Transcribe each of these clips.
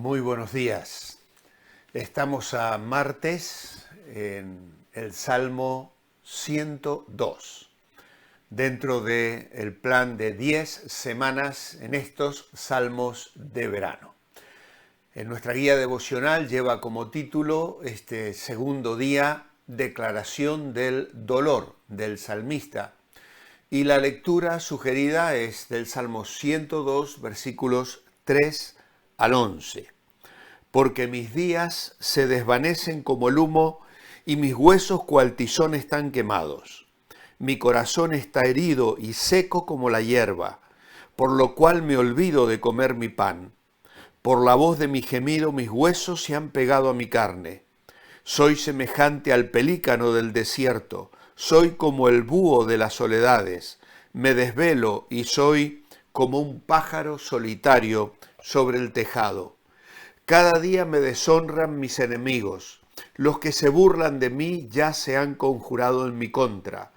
Muy buenos días. Estamos a martes en el Salmo 102, dentro del plan de 10 semanas en estos salmos de verano. En nuestra guía devocional lleva como título este segundo día, Declaración del dolor del salmista. Y la lectura sugerida es del Salmo 102, versículos 3 al 11. Porque mis días se desvanecen como el humo y mis huesos cual tizón están quemados. Mi corazón está herido y seco como la hierba, por lo cual me olvido de comer mi pan. Por la voz de mi gemido mis huesos se han pegado a mi carne. Soy semejante al pelícano del desierto, soy como el búho de las soledades. Me desvelo y soy como un pájaro solitario sobre el tejado. Cada día me deshonran mis enemigos. Los que se burlan de mí ya se han conjurado en mi contra.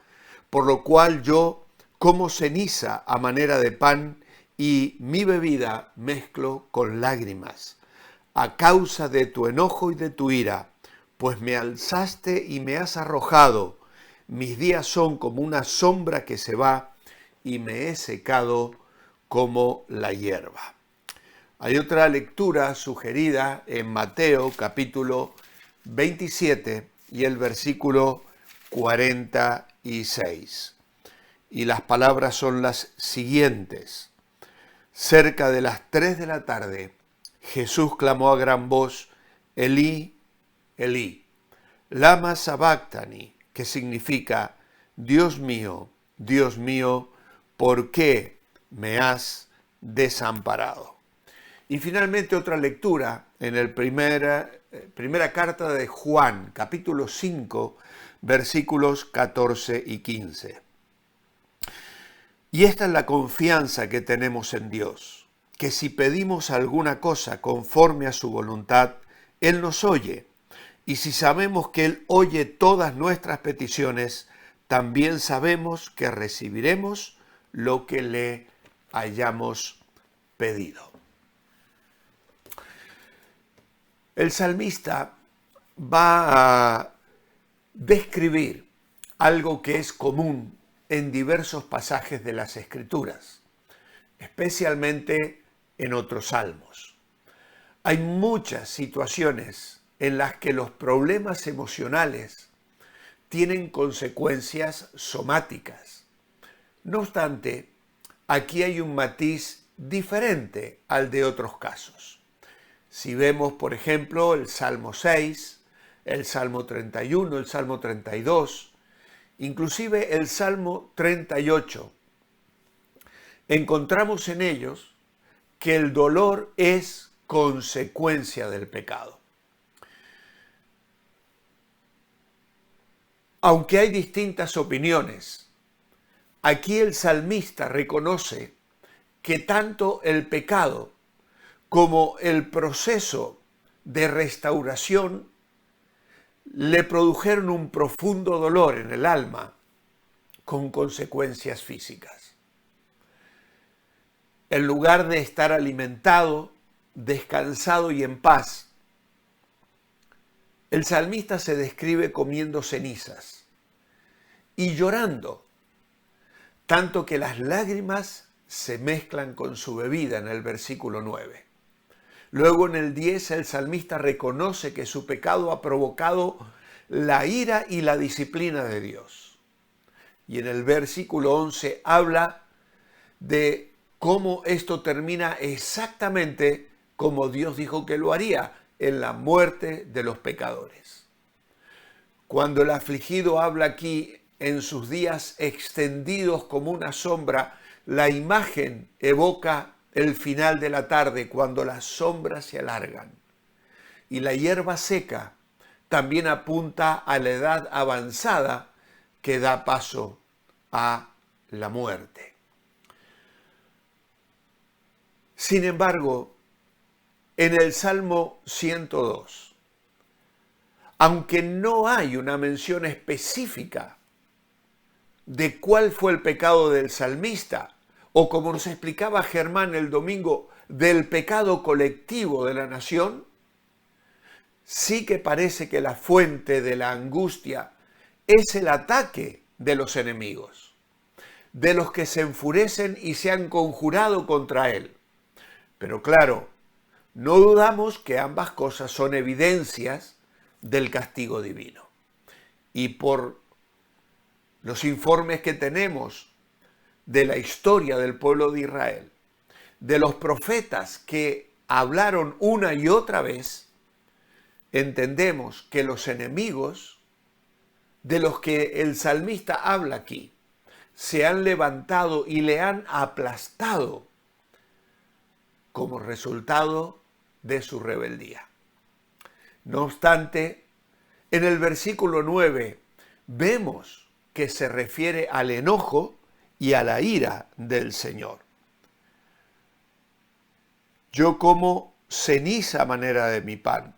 Por lo cual yo como ceniza a manera de pan y mi bebida mezclo con lágrimas. A causa de tu enojo y de tu ira, pues me alzaste y me has arrojado. Mis días son como una sombra que se va y me he secado como la hierba. Hay otra lectura sugerida en Mateo capítulo 27 y el versículo 46. Y las palabras son las siguientes. Cerca de las 3 de la tarde, Jesús clamó a gran voz, Elí, Elí, lama sabactani, que significa, Dios mío, ¿por qué me has desamparado? Y finalmente otra lectura en la primera carta de Juan, capítulo 5, versículos 14 y 15. Y esta es la confianza que tenemos en Dios, que si pedimos alguna cosa conforme a su voluntad, Él nos oye. Y si sabemos que Él oye todas nuestras peticiones, también sabemos que recibiremos lo que le hayamos pedido. El salmista va a describir algo que es común en diversos pasajes de las Escrituras, especialmente en otros salmos. Hay muchas situaciones en las que los problemas emocionales tienen consecuencias somáticas. No obstante, aquí hay un matiz diferente al de otros casos. Si vemos, por ejemplo, el Salmo 6, el Salmo 31, el Salmo 32, inclusive el Salmo 38, encontramos en ellos que el dolor es consecuencia del pecado. Aunque hay distintas opiniones, aquí el salmista reconoce que tanto el pecado como el proceso de restauración le produjeron un profundo dolor en el alma con consecuencias físicas. En lugar de estar alimentado, descansado y en paz, el salmista se describe comiendo cenizas y llorando, tanto que las lágrimas se mezclan con su bebida en el versículo 9. Luego en el 10 el salmista reconoce que su pecado ha provocado la ira y la disciplina de Dios. Y en el versículo 11 habla de cómo esto termina exactamente como Dios dijo que lo haría, en la muerte de los pecadores. Cuando el afligido habla aquí en sus días extendidos como una sombra, la imagen evoca el final de la tarde, cuando las sombras se alargan. Y la hierba seca también apunta a la edad avanzada que da paso a la muerte. Sin embargo, en el Salmo 102, aunque no hay una mención específica de cuál fue el pecado del salmista, o como nos explicaba Germán el domingo, del pecado colectivo de la nación, sí que parece que la fuente de la angustia es el ataque de los enemigos, de los que se enfurecen y se han conjurado contra él. Pero claro, no dudamos que ambas cosas son evidencias del castigo divino. Y por los informes que tenemos de la historia del pueblo de Israel, de los profetas que hablaron una y otra vez, entendemos que los enemigos de los que el salmista habla aquí se han levantado y le han aplastado como resultado de su rebeldía. No obstante, en el versículo 9 vemos que se refiere al enojo y a la ira del Señor. Yo como ceniza a manera de mi pan,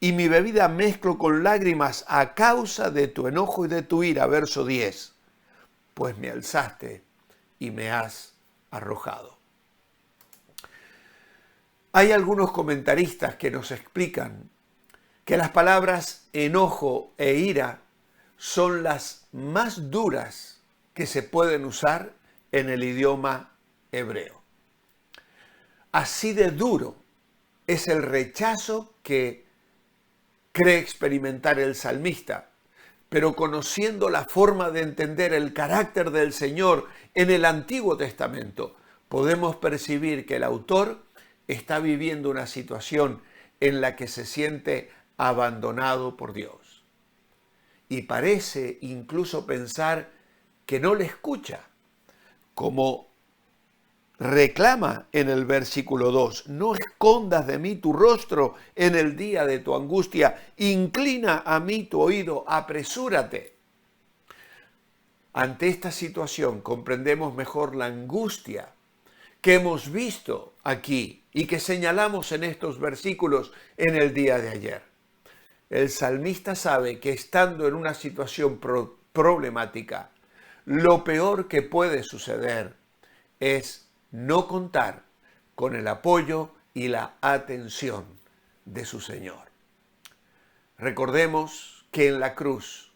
y mi bebida mezclo con lágrimas a causa de tu enojo y de tu ira. Verso 10. Pues me alzaste y me has arrojado. Hay algunos comentaristas que nos explican que las palabras enojo e ira son las más duras que se pueden usar en el idioma hebreo. Así de duro es el rechazo que cree experimentar el salmista, pero conociendo la forma de entender el carácter del Señor en el Antiguo Testamento, podemos percibir que el autor está viviendo una situación en la que se siente abandonado por Dios. Y parece incluso pensar que no le escucha, como reclama en el versículo 2, no escondas de mí tu rostro en el día de tu angustia, inclina a mí tu oído, apresúrate. Ante esta situación comprendemos mejor la angustia que hemos visto aquí y que señalamos en estos versículos en el día de ayer. El salmista sabe que estando en una situación problemática, lo peor que puede suceder es no contar con el apoyo y la atención de su Señor. Recordemos que en la cruz,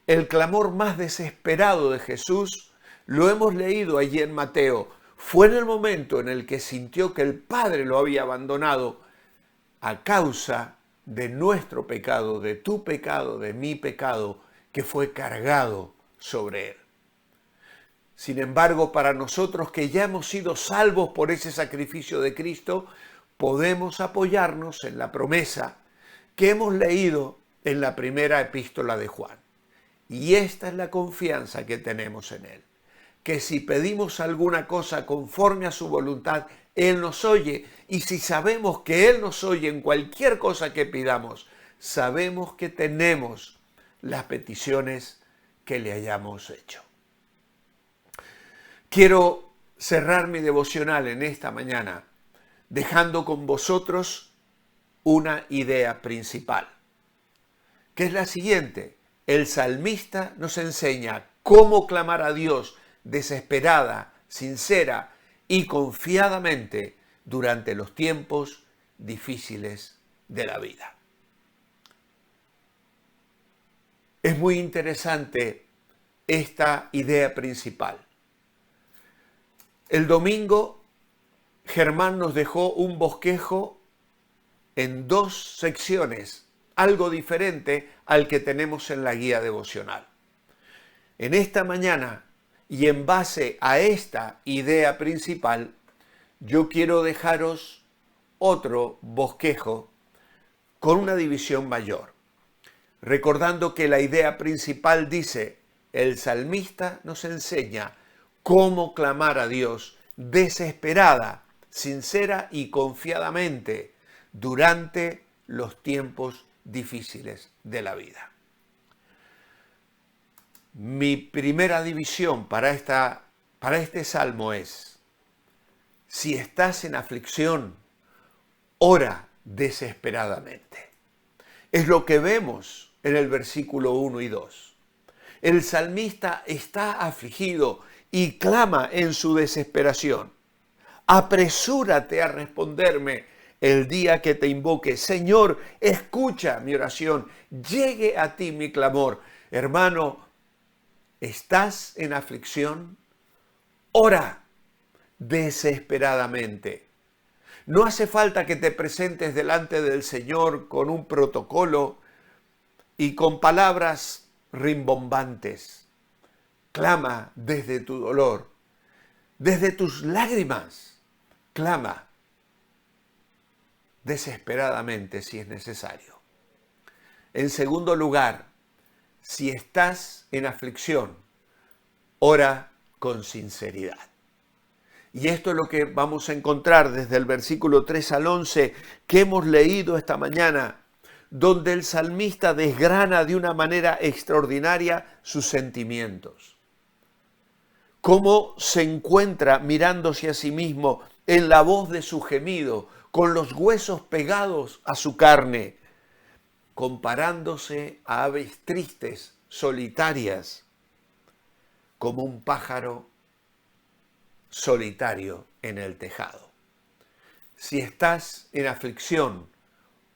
el clamor más desesperado de Jesús, lo hemos leído allí en Mateo, fue en el momento en el que sintió que el Padre lo había abandonado a causa de nuestro pecado, de tu pecado, de mi pecado, que fue cargado sobre él. Sin embargo, para nosotros que ya hemos sido salvos por ese sacrificio de Cristo, podemos apoyarnos en la promesa que hemos leído en la primera epístola de Juan. Y esta es la confianza que tenemos en Él, que si pedimos alguna cosa conforme a su voluntad, Él nos oye. Y si sabemos que Él nos oye en cualquier cosa que pidamos, sabemos que tenemos las peticiones que le hayamos hecho. Quiero cerrar mi devocional en esta mañana dejando con vosotros una idea principal, que es la siguiente. El salmista nos enseña cómo clamar a Dios desesperada, sincera y confiadamente durante los tiempos difíciles de la vida. Es muy interesante esta idea principal. El domingo, Germán nos dejó un bosquejo en 2 secciones, algo diferente al que tenemos en la guía devocional. En esta mañana, y en base a esta idea principal, yo quiero dejaros otro bosquejo con una división mayor. Recordando que la idea principal dice, el salmista nos enseña cómo clamar a Dios desesperada, sincera y confiadamente durante los tiempos difíciles de la vida. Mi primera división para este salmo es, si estás en aflicción, ora desesperadamente. Es lo que vemos en el versículo 1 y 2. El salmista está afligido y clama en su desesperación. Apresúrate a responderme el día que te invoque. Señor, escucha mi oración. Llegue a ti mi clamor. Hermano, ¿estás en aflicción? Ora desesperadamente. No hace falta que te presentes delante del Señor con un protocolo y con palabras rimbombantes. Clama desde tu dolor, desde tus lágrimas. Clama desesperadamente si es necesario. En segundo lugar, si estás en aflicción, ora con sinceridad. Y esto es lo que vamos a encontrar desde el versículo 3 al 11 que hemos leído esta mañana, donde el salmista desgrana de una manera extraordinaria sus sentimientos. Cómo se encuentra mirándose a sí mismo en la voz de su gemido, con los huesos pegados a su carne, comparándose a aves tristes, solitarias, como un pájaro solitario en el tejado. Si estás en aflicción,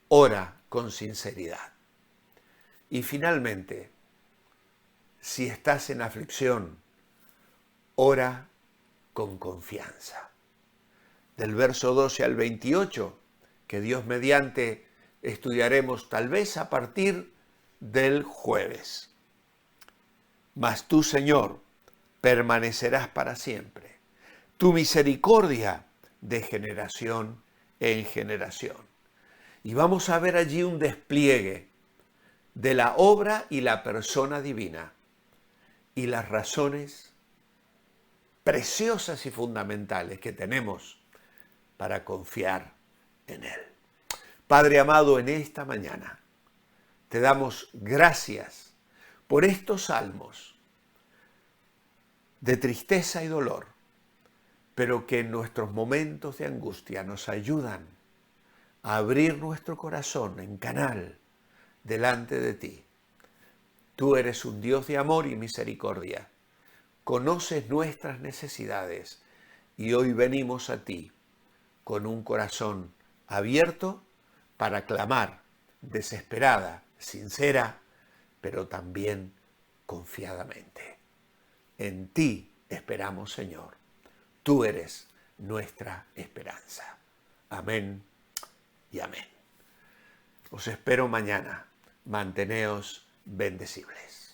ora con sinceridad. Y finalmente, si estás en aflicción, ora con confianza. Del verso 12 al 28, que Dios mediante estudiaremos tal vez a partir del jueves. Mas tú, Señor, permanecerás para siempre. Tu misericordia de generación en generación. Y vamos a ver allí un despliegue de la obra y la persona divina y las razones preciosas y fundamentales que tenemos para confiar en Él. Padre amado, en esta mañana te damos gracias por estos salmos de tristeza y dolor, pero que en nuestros momentos de angustia nos ayudan a abrir nuestro corazón en canal delante de ti. Tú eres un Dios de amor y misericordia. Conoces nuestras necesidades y hoy venimos a ti con un corazón abierto para clamar desesperada, sincera, pero también confiadamente. En ti esperamos, Señor. Tú eres nuestra esperanza. Amén y amén. Os espero mañana. Manteneos bendecibles.